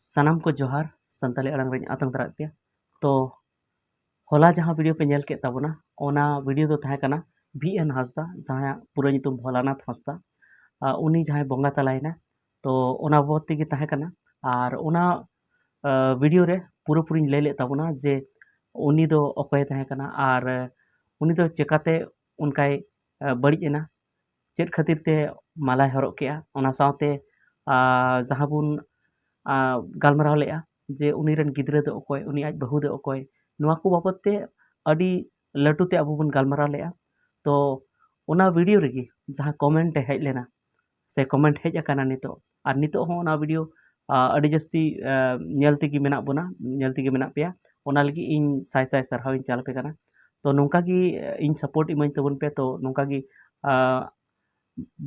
सानाम को जोहार संताली अड़ांग रें आतंग दरा पे तो होला जहां वीडियो पे नेल के ताबोना ओना वीडियो दो तहे कना VN हांसदा जहां पूरा नितुम भोलानाथ हांसदा उनी जहां बंगा तलायना तो ओना बाबत तेगे तहे कना आर ओना वीडियो रे पूरा पूरी लay ले ताबोना जे उनी दो अकय तहे कना आर उनी दो चेकाते उनकाय बड़ी एना चेत खातिर ते माला हरक के ओना सावते जहां बुन गालमराव लेआ जे उनी रन गिद्रे दो अकय उनी आज बहु दो अकय नुआ को बाबत ते अडी लटू ते अबो बुन गालमराव लेआ तो ओना वीडियो रेगी जहां कमेंट हेज लेना से कमेंट हेज अकाना नितो हो ओना वीडियो अडी जस्ती नेल तेगी मेना बोना नेल तेगी मेना पेया ओना लगी इन साय साय सरहाव इन चाल पे कना तो नोंका गी इन सपोर्ट इमाइन तबन पे तो नोंका गी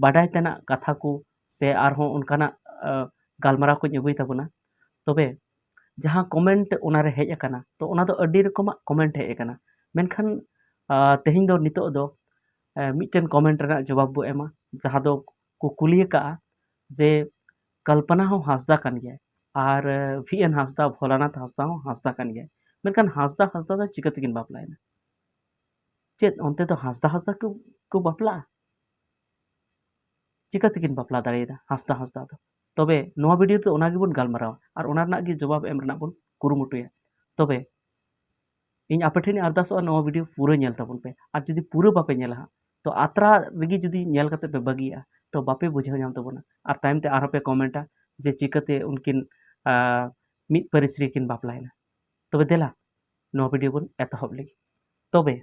बाडाय तना कथा को से आरहों उनकाना गालमराव को अगुई तबना तबे जहां कमेंट ओनारे हेज अकाना तो ओना दो अडी रकम कमेंट हेज अकाना मेनखान तेहिं दो नितो दो मिटन कमेंट रना जवाब बो एमा जहां दो को कुलिय का जे कल्पना हो हांसदा कान गया आर VN हांसदा भोलानाथ हांसदा हो हांसदा कान गया मेनखान हांसदा हांसदा दो चिकतिकिन बापलायना चेत ओनते तो हांसदा हांसदा को बापला चिकातिकिन बापला दाड़ेदा हांसदा हांसदा दो तबे नोआ वीडियो तो ओना गिबुन गालमराव आर ओना रना गी जवाब एम रना बुन कुरुमुटुया तबे इन आपे ठेन अरदासो नोआ वीडियो पूरा नेल ताबुन पे आर जदि पूरा बापे नेला तो आत्रा रेगी जदि नेल कते पे बगिया तो बापे बुझाव नाम तबुना आर टाइम ते आरो पे कमेंटा जे चिकाते उनकिन मित परिश्री किन बापलायना तबे देला नोआ वीडियो बुन एतहब लगी तबे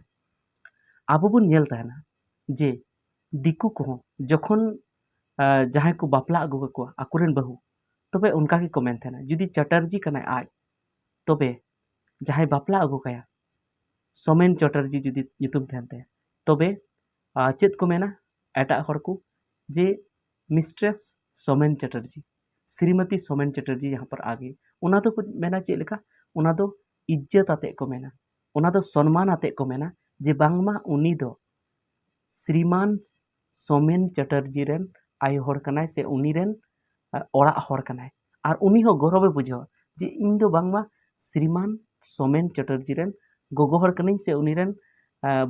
आबो बुन नेल ताहना जे दिकु को जखन जहां को बापला अगु को आकुरेन बहु तबे उनका की कमेंट थे जुदी चटर्जी कना आज तबे जहां बापला अगु कया सोमेन चटर्जी जुदी नितुम थे तबे चेत को मेना एटा हर को जे मिस्ट्रेस सोमेन चटर्जी श्रीमती सोमेन चटर्जी यहाँ पर आ गई उना तो कुछ मेना चेत लेका उना तो इज्जत आते को मेना उना तो सम्मान आते को मेना जे बांगमा उनी दो श्रीमान सोमेन चटर्जी रेन आय हर कनाय से उनी रेन ओड़ा हर कनाय आर उनी हो गौरव बुझाव जे इन दो बांगमा श्रीमान सोमेन चटर्जी रेन गोगो हर कनाई से उनी रेन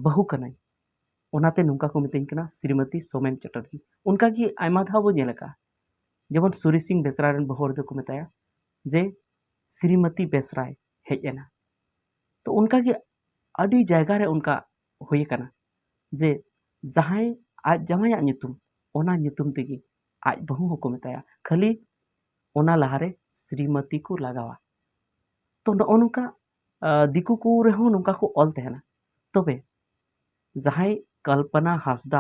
बहु कनाई ओनाते नुका को मितें कना श्रीमती सोमेन चटर्जी उनका की आयमा धाव बो नेलका जेमन सूरी सिंह बेसरा रेन बहु हर दो को मेताया जे श्रीमती बेसराय हेज एना तो उनका की अडी जायगा रे उनका हुई कना जे जहां आज जमाया नितुम ओना नितुम तेगी आज बहु हो को मेताया खाली ओना लहारे श्रीमती को लगावा तो नोका दिकु को रेहो नोका को ऑल तेहना तबे जहां कल्पना हांसदा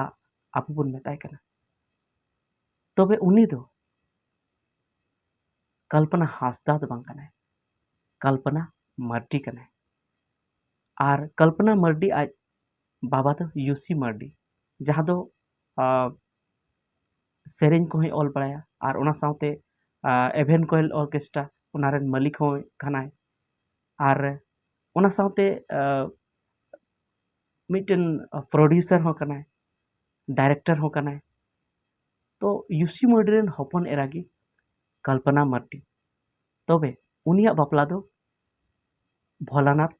आपु बुन मेताय कना तबे उनी दो कल्पना हांसदा दो बांग कनाय कल्पना मर्डी कनाय आर कल्पना मर्डी आज बाबा तो यूसी मर्डी जहां दो सेरेन को ऑल बड़ाया आर ओना साउते एवेन कोयल ऑर्केस्ट्रा ओनारेन मालिक हो कनाय आर ओना साउते मिटन प्रोड्यूसर हो कनाय डायरेक्टर हो कनाय तो यूसी मर्डी रेन हपन एरागी कल्पना मर्डी तबे उनिया बापला दो भोलानाथ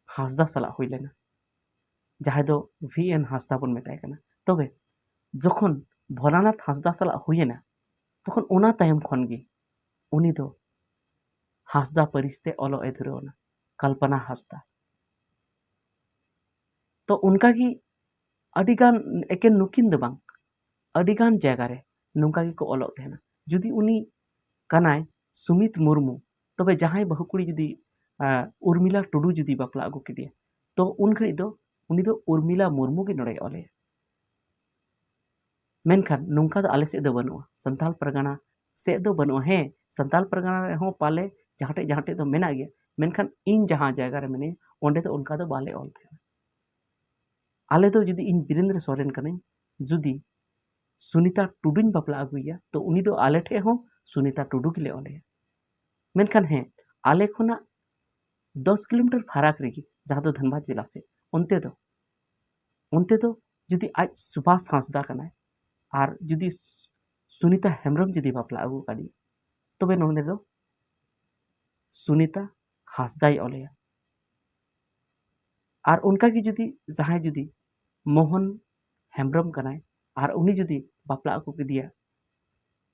हांसदा सला हुई लेना जहां दो VN हांसदा बन मेताय कना तबे जखन भोलानाथ हांसदा सला हुईना तखन ओना तायम खन गी उनी दो हांसदा परिस्ते ओलो एधुरवना कल्पना हांसदा तो उनका की अडिगान एकेन नुकिन दो बांग अडिगान जगह रे नुका की को ओलो तेना जुदी उनी कनाय सुमित मुर्मू तबे जहां बहुकुड़ी जुदी उर्मिला टुडू जुदी बापला अगु किदिया तो उन घड़ी दो उनी दो उर्मिला मुर्मू की नड़े ओले मेनखान नोंका दो आले से दो बनुआ संताल परगना से दो बनुआ हे संताल परगना रे हो पाले जहाटे दो मेना गया मेनखान इन जहां जगह रे मेने ओंडे तो उनका दो बाले ऑल थे आले दो जुदी इन बीरेंद्र सोरेन कने जुदी सुनीता टुडून बापला अगुया तो उनी दो आले ठे हो सुनीता टुडू के ले ओले मेनखान हे आले खोना 10 किलोमीटर फराक रेगी जहां दो धनबाद जिला से उनते दो जुदी आज सुभाष हांसदा कनाय आर जुदी सुनीता हेम्ब्रम जुदी बापला अगु कादी तबे नोंडे दो सुनीता हांसदाई ओलेया और उनका की जुदी जहां जुदी मोहन हेम्ब्रम कनाय और उनी जुदी बापला को किदिया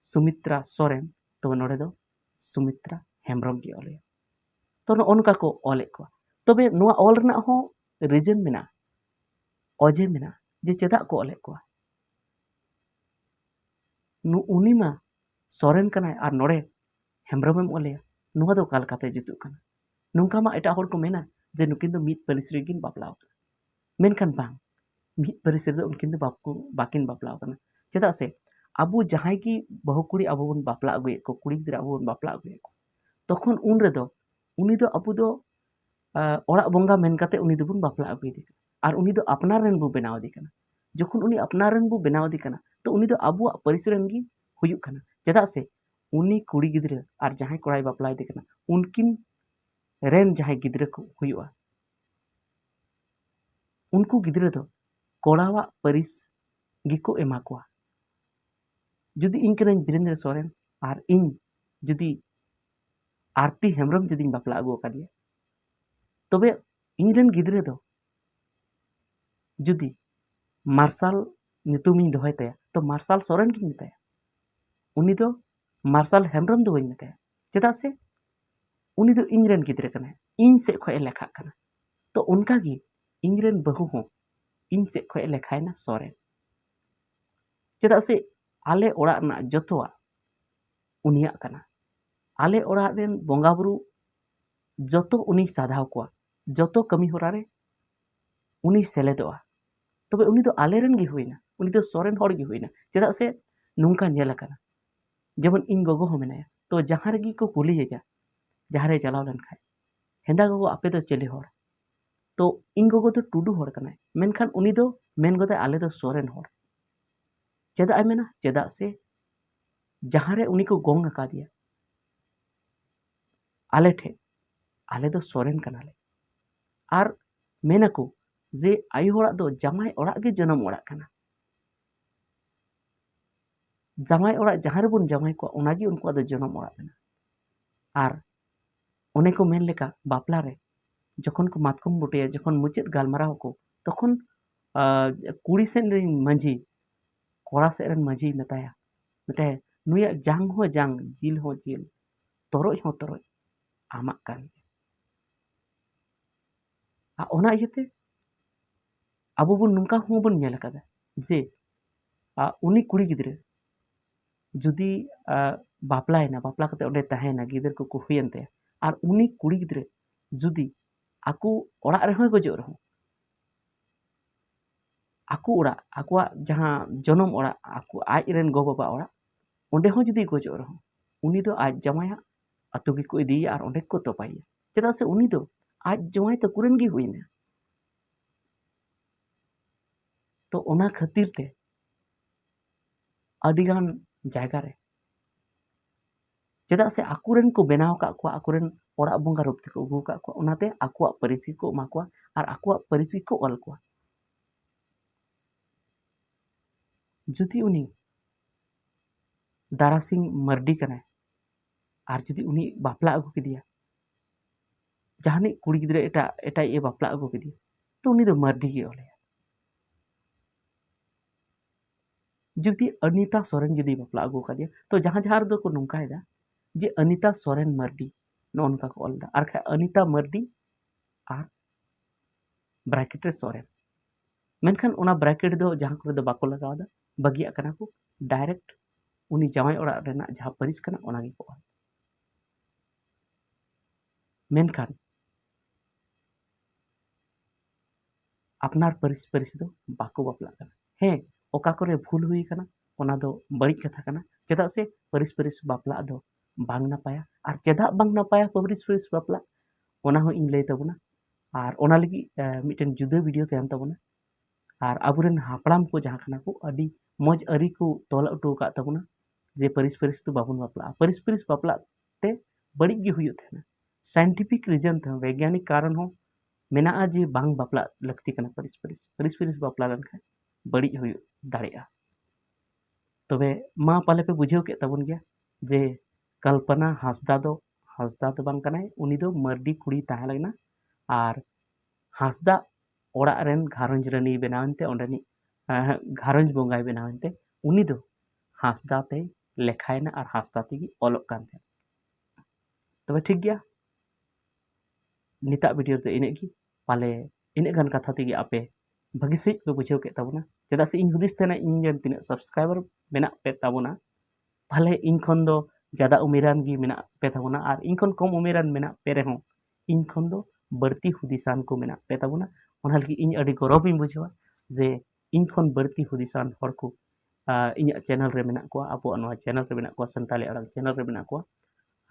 सुमित्रा सोरेन तो नोड़े दो सुमित्रा हेम्ब्रम की ओलेया तो नोनका को ओले को तबे नुआ ऑल रना हो रीजन मेना अजे मेना जे चेदा को ओले को नु उनी मा सोरेन कनाय और नोड़े हेम्ब्रम ओलेया नुआ दो कालकाते जुतु कना नुंका मा एटा होड़ को मेना जे नुकिन दो मीत परिस रेगिन बापला मेनखान बांग मीत परिस रे उनकिन दो बाकिन बापला कना चेदा से अबु जहां की बहु कुड़ी अबु बन बापला अगुए को कुड़ी गिदरा अबु बन बापला अगुए को तखन उन रे दो उनी दो अबु दो ओड़ा बोंगा मेन काते उनी दो बन बापला अगुए दे और उनी दो अपनार रेन बु बनाव दे कना जखन उनी अपनार रेन बु बनाव दे कना तो उनी दो अबु परिस रेन गी हुयुक कना चेदा से उनी कुड़ी गिदरा और जहां कोड़ाई बापला दे कना उनकिन रेन जहां गिदरा को हुयुआ उनको गिदरा दो कोड़ावा परिस गिको एमा कोआ जुदी इन करें बीरेंद्र सोरेन और इन जुदी आरती हेम्ब्रम जुदी बापला अगु कादिया तबे इन रेन गिदरे दो जुदी मार्शल ᱧᱩᱛᱩᱢᱤᱧ ᱫᱚᱦᱚᱭ ᱛᱟᱭᱟ तो मार्शल सोरेन गिᱧ मेताया उनी दो मार्शल हेम्ब्रम दो बई मेताया चेदा से उनी दो इन रेन गिदरे कना इन से खय लेखा कना तो उनका गी इन रेन बहु हो इन से खय लेखायना सोरेन चेदा से आले ओड़ा ना जतोआ उनिया कना आले ओड़ा रेन बोंगा बुरु जतो उनी साधाव कोआ जतो कमी होरा रे उनी सेलेदोआ तबे उनी दो आले रेन गी हुइना उनी दो सोरेन होड़ गी हुइना चेदा से नुंका नेला कना जेमन इन गोगो हो मेनाया तो जहां रेगी को कुलियेगा जहां रे चलाव लन खाय हेंदा गोगो आपे दो चेले होड़ तो इन गोगो तो टुडू होड़ कना मेनखान उनी दो मेन गोदे आले दो सोरेन होड़ चेदा आई मेना चेदा से जहां रे उनी को गोंग अका दिया आले ठे आले दो सोरेन कनाले और मेना को जे आयु होड़ा दो जमाई ओड़ा गे जन्म ओड़ा कना जमाई ओड़ा जहां रे बुन जमाई को उनागी उनको दो जन्म ओड़ा कना और उन्हें को मेन लेका बापला रे जखन को मातकम बुटिया जखन मुचित गालमाराव को तखन कुड़ी सेन रे मंजी कोड़ा से रन मंजी मेताया मेताया नुया जांग हो जांग जिल हो जिल तरोय हो तरोय आमा कान आ ओना इयते अबो बन नुंका हो बन नेल कादा जे उनी कुड़ी गिदरे जुदी बापलायना बापला कते ओडे तहेना गिदर को हुयनते और उनी कुड़ी गिदरे जुदी आकु ओड़ा रे होय गजो रहो आकु ओड़ा आकुआ जहां जन्म ओड़ा आकु आज रेन गो बाबा ओड़ा ओंडे हो जुदी गजो रहो उनी दो आज जमाया अतु गी को इदी और ओंडे को तोपाइया चेदा से उनी दो आज जमाय तो कुरन गी हुइना तो ओना खातिर ते अडिगान जायगा रे चेदा से आकुरेन को बनाव का को आकुरेन ओड़ा बोंगा रूप को उगु का को ओनाते आकुआ परिसी को मा को और आकुआ परिसी को ऑल को जुदी उनी दारा सिंह मर्डी कना और जुदी उनी बापला अगु किदिया जहानी कुड़ी गिदरे एटा एटा ये बापला अगु किदिया तो उनी दो मर्डी के ओले जुदी अनीता सोरेन जुदी बापला अगु कादिया तो जहां जहां दो को नुंका है जे अनीता सोरेन मर्डी नोनका को ऑलदा और खा अनीता मर्डी और ब्रैकेट रे सोरेन मेनखान ओना ब्रैकेट दो जहां को दो बाको लगावदा बगिया कना को डायरेक्ट उनी जमाई ओड़ा रेना जहां परिस कना ओना गी को मेनखान अपनार परिस परिस दो बाको बापला कना हे ओका करे भूल हुई कना ओना दो बड़ी कथा कना चेदा से परिस परिस बापला दो बांग ना पाया और चेदा बांग ना पाया परिस परिस बापला ओना हो इन लay तबना और ओना लगी मिटन जुदा वीडियो तहन तबना और अबुरेन हापड़ाम को जहां खाना को अडी मौज अरी को तोल उठो का तबना जे परिस परिस तो बाबुन बापला परिस परिस बापला ते बड़ी गी हुयो थेना साइंटिफिक रीजन थे वैज्ञानिक कारण हो मेना जे बांग बापला लगती कना परिस परिस परिस परिस बापला लन खा बड़ी हुयो दाड़ेया तबे मा पाले पे बुझेव के तबन गया जे कल्पना हांसदा दो हांसदा तो बांग कनाय, उनी दो मर्डी कुड़ी ताहे लेना और हांसदा ओड़ा रेन घारंज रानी बनावनते ओंडनी घारंज बोंगाय बनावनते उनी दो हांसदा ते लेखायना और हांसदा तेगी ऑलोग कानते। तबे ठीक गया निता वीडियो तो इने की पाले इने गान कथा तेगी आपे भागी सही पे बुझेव के ताबोना चेदा से इन हुदिस तेना इन जन तिना सब्सक्राइबर मेना पे ताबोना पाले इन खन दो ज़्यादा उमेरान गी मेना पे ताबोना और इन खन कम उमेरान मेना पे रेहों इन खन दो बढ़ती हुदिसान को मेना पे ताबोना ओना लगी इन अडी गौरव इन बुझेवा जे इन खन बढ़ती हुदिसान हर को इन चैनल रे मेना को आपो नवा चैनल रे मेना को संताली अड़ाग चैनल रे मेना को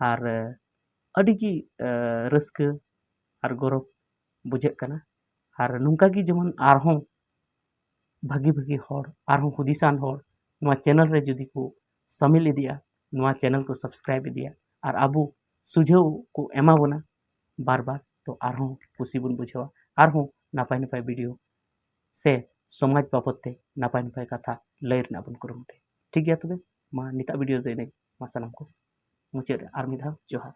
और अडी की रस्क और गौरव बुझे कना और नुंका की जेमन आरहों भागी भागी हर आरहों हुदिसान हर नवा चैनल रे जुदी को शामिल इदिया नवा चैनल को सब्सक्राइब इदिया और आबो सुझाव को एमा बोना बार बार तो आरहों खुशी बुन बुझेवा आरहों नापाय नापाय वीडियो से समाज बाबते नापाय नापाय कथा लय रना बुन कुरुमुटे। ठीक गया तबे मा निता वीडियो दे मा सानाम को मुचाद रे आर मिद धाव जोहार।